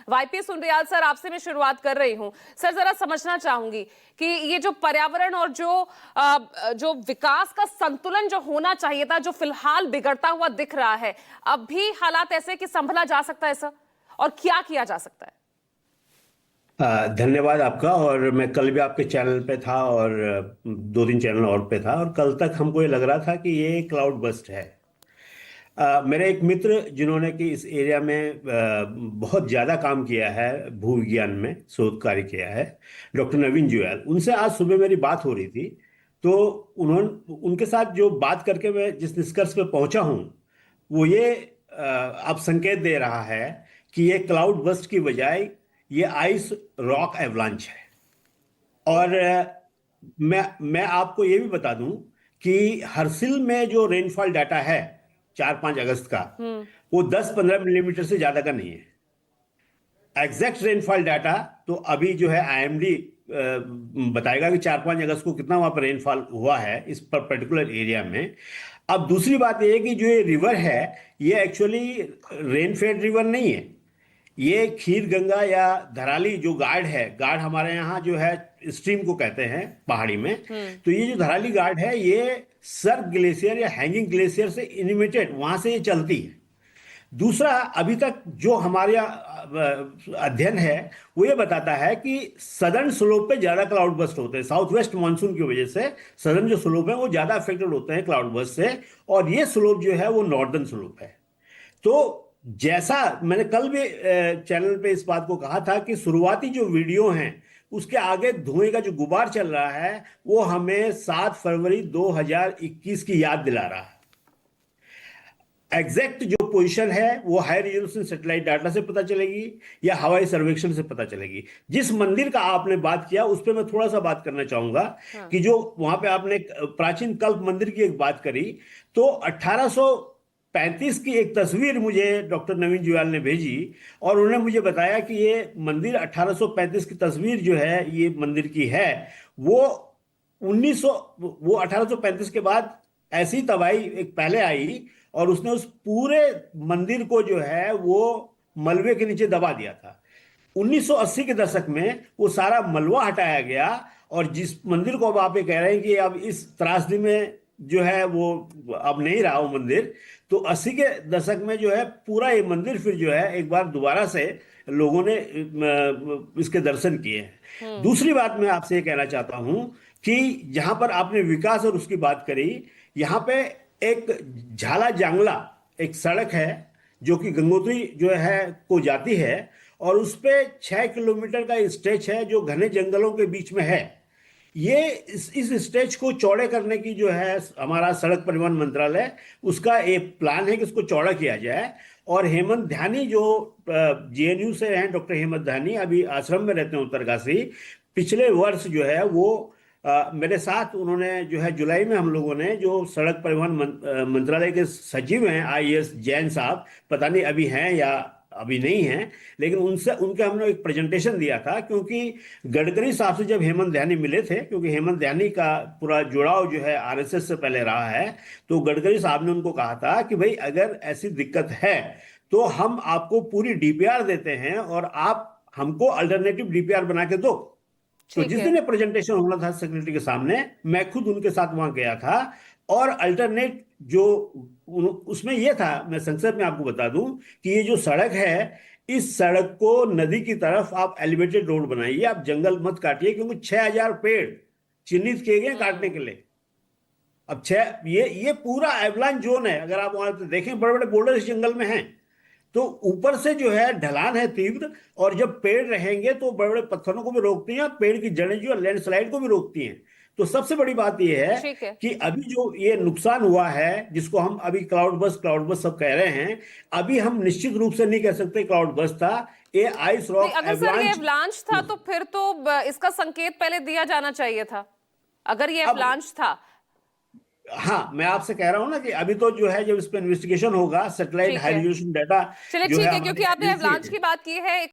YP Sundriyal sir, आपसे मैं शुरुआत कर रही हूं। सर, जरा समझना चाहूंगी कि ये जो पर्यावरण और जो विकास का संतुलन जो होना चाहिए था, जो फिलहाल बिगड़ता हुआ दिख रहा है, अब भी हालात ऐसे कि संभला जा सकता है सर, और क्या किया जा सकता है? धन्यवाद आपका। और मैं कल भी आपके चैनल पे था और दो तीन चैनल और पे था, और कल तक हमको ये लग रहा था कि ये क्लाउड बस्ट है। मेरे एक मित्र जिन्होंने कि इस एरिया में बहुत ज़्यादा काम किया है, भूविज्ञान में शोध कार्य किया है, डॉक्टर नवीन जुयाल, उनसे आज सुबह मेरी बात हो रही थी। तो उन्होंने उनके साथ जो बात करके मैं जिस निष्कर्ष पे पहुंचा हूं, वो ये अब संकेत दे रहा है कि ये क्लाउड बस्ट की बजाय ये आइस रॉक एवलांच है। और मैं आपको ये भी बता दूं कि हरसिल में जो रेनफॉल डाटा है 4-5 अगस्त का, हम्म। वो 10-15 मिलीमीटर से ज्यादा का नहीं है। एग्जैक्ट रेनफॉल डाटा तो अभी जो है आईएमडी बताएगा कि 4-5 अगस्त को कितना वहां पर रेनफॉल हुआ है इस पर्टिकुलर एरिया में। अब दूसरी बात यह है कि जो ये रिवर है, ये एक्चुअली रेनफेड रिवर नहीं है। ये खीर गंगा या धराली जो गार्ड है, गार्ड हमारे यहाँ जो है स्ट्रीम को कहते हैं पहाड़ी में। हम्म। तो ये जो धराली गार्ड है, ये सर्ग ग्लेशियर या हैंगिंग ग्लेशियर से इनिमिटेड वहां से ये चलती है। दूसरा, अभी तक जो हमारे अध्ययन है वो ये बताता है कि सदर्न स्लोप पे ज्यादा क्लाउड बस्ट होते हैं। साउथ वेस्ट मानसून की वजह से सदर्न जो स्लोप है वो ज्यादा अफेक्टेड होते हैं क्लाउड बस्ट से, और ये स्लोप जो है वो नॉर्दर्न स्लोप है। तो जैसा मैंने कल भी चैनल पे इस बात को कहा था कि शुरुआती जो वीडियो हैं उसके आगे धुएं का जो गुबार चल रहा है वो हमें 7 फरवरी 2021 की याद दिला रहा है। एग्जैक्ट जो पोजीशन है वो हाई रेजोल्यूशन सैटेलाइट डाटा से पता चलेगी या हवाई सर्वेक्षण से पता चलेगी। जिस मंदिर का आपने बात किया उस पर मैं थोड़ा सा बात करना चाहूंगा। हाँ। कि जो वहां पे आपने प्राचीन कल्प मंदिर की एक बात करी, तो 1835 की एक तस्वीर मुझे डॉक्टर नवीन जुयाल ने भेजी, और उन्होंने मुझे बताया कि ये मंदिर 1835 की तस्वीर जो है ये मंदिर की है, वो 1900 वो 1835 के बाद ऐसी तबाही एक पहले आई, और उसने उस पूरे मंदिर को जो है वो मलबे के नीचे दबा दिया था। 1980 के दशक में वो सारा मलबा हटाया गया, और जिस मंदिर को अब आप ये कह रहे हैं कि अब इस त्रासदी में जो है वो अब नहीं रहा वो मंदिर, तो 80 के दशक में जो है पूरा ये मंदिर फिर जो है एक बार दोबारा से लोगों ने इसके दर्शन किए हैं। हम्म। दूसरी बात मैं आपसे ये कहना चाहता हूं कि जहां पर आपने विकास और उसकी बात करी, यहां पे एक झाला जांगला एक सड़क है जो कि गंगोत्री जो है को जाती है, और उस पे 6 किलोमीटर का स्ट्रेच है जो घने जंगलों के बीच में है। ये इस स्ट्रेच को चौड़े करने की जो है हमारा सड़क परिवहन मंत्रालय, उसका एक प्लान है कि उसको चौड़ा किया जाए। और हेमंत ध्यानी जो जेएनयू से हैं, डॉक्टर हेमंत ध्यानी अभी आश्रम में रहते हैं उत्तरकाशी। पिछले वर्ष जो है वो मेरे साथ उन्होंने जो है जुलाई में हम लोगों ने जो सड़क परिवहन मंत्रालय के सचिव हैं आईएएस जैन साहब, पता नहीं अभी हैं या अभी नहीं हैं, लेकिन उनसे उनके हमने एक प्रेजेंटेशन दिया था। क्योंकि गडकरी साहब से जब हेमंत ध्यानी मिले थे, क्योंकि हेमंत ध्यानी का पूरा जुड़ाव जो है आरएसएस से पहले रहा है, तो गडकरी साहब ने उनको कहा था कि भाई अगर ऐसी दिक्कत है तो हम आपको पूरी डीपीआर देते हैं और आप हमको अल्टरनेटिव डीपीआर बना के दो। तो ठीक जिस है। दिन ये प्रेजेंटेशन होना था सेक्रेटरी के सामने, मैं खुद उनके साथ वहां गया था। और अल्टरनेट जो उसमें ये था, मैं संक्षेप में आपको बता दूं कि ये जो सड़क है, इस सड़क को नदी की तरफ आप एलिवेटेड रोड बनाइए, आप जंगल मत काटिए, क्योंकि 6,000 पेड़ चिन्हित किए गए काटने के हम्म। लिए। अब ये पूरा एवलांच जोन है, अगर आप वहां देखें बड़े बड़े बोल्डर इस जंगल में हैं। तो ऊपर से जो है ढलान है तीव्र, और जब पेड़ रहेंगे तो बड़े बड़े पत्थरों को भी रोकती हैं, पेड़ की जड़ें जो है लैंडस्लाइड को भी रोकती हैं। तो सबसे बड़ी बात यह है ठीक है। कि अभी जो ये नुकसान हुआ है, जिसको हम अभी क्लाउड बस सब कह रहे हैं, अभी हम निश्चित रूप से नहीं कह सकते क्लाउड बस था। ये आइस नहीं, रॉक अगर सर ये एवलांच। एवलांच था तो फिर तो इसका संकेत पहले दिया जाना चाहिए था, अगर ये अब एवलांच था। हाँ, मैं आपसे कह रहा हूं ना कि अभी तो जो है जब इस पर इन्वेस्टिगेशन होगा, सैटेलाइट ठीक हाई है। रेजोल्यूशन डाटा चलिए जो है ठीक है, हमारी क्योंकि आपने एजेंसी एवलांच है। की बात की है।